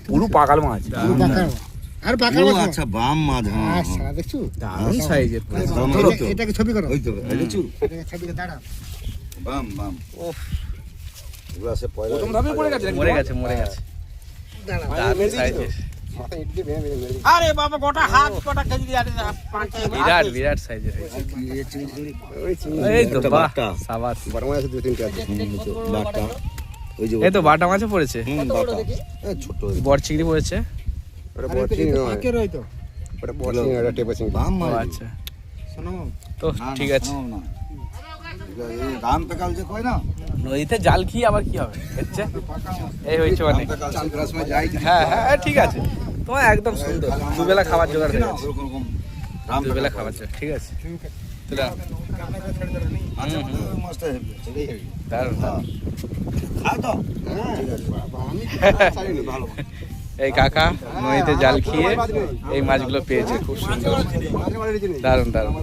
পুরো পাকাল মাছ। আর পাকাল মাছ। আচ্ছা বাম মাছ। আচ্ছা দেখছো দারুণ সাইজের। এটাকে ছবি করো। ওই তো দেখছো এটাকে ছবি করে দাঁড়াও। বাম বাম। ওফ এগুলা সে পয়লা প্রথম ধাপে পড়ে গেছে। মরে গেছে দাঁড়াও। দারুণ সাইজের, মাথা ইট দিয়ে ভেঙে মেরে। আরে বাবা গোটা হাত গোটা কেজি দিয়ে বিরাট সাইজের হয়েছে। ওই চিংড়ি। এই তো একটা বাহ, বাটা। সাবাস। বড় মাছ আছে 2-3টা আছে। বাটা ওই যে এই তো বাটা মাছও পড়েছে, বাটা ছোট বড় চিংড়ি পড়েছে। ওটা বড় চিংড়ি নয়। আকের হয়তো। ওটা বড় চিংড়ি, ওটা টেপা চিংড়ি। বাম ও মাছ। আচ্ছা, শোনো তো ঠিক আছে। এই রাম পেকাল যে কয় না নদীতে জাল খেয়ে আবার কি হবে, দেখছে এই হয়েছে অনেক। পেকাল চাল সময় যাই হ্যাঁ ঠিক আছে, তোমার একদম সুন্দর দুবেলা খাবার জোগাড় হয়ে গেছে। ওরকম রাম দুবেলা খাবার জোগাড়, ঠিক আছে। তুলে নাও। মাছটা হেভি হেভি দারুণ দারুণ। খাও তো আমি ভালো এই কাকা নদীতে জাল খেয়ে এই মাছগুলো পেয়েছে, খুব সুন্দর, দারুণ দারুণ।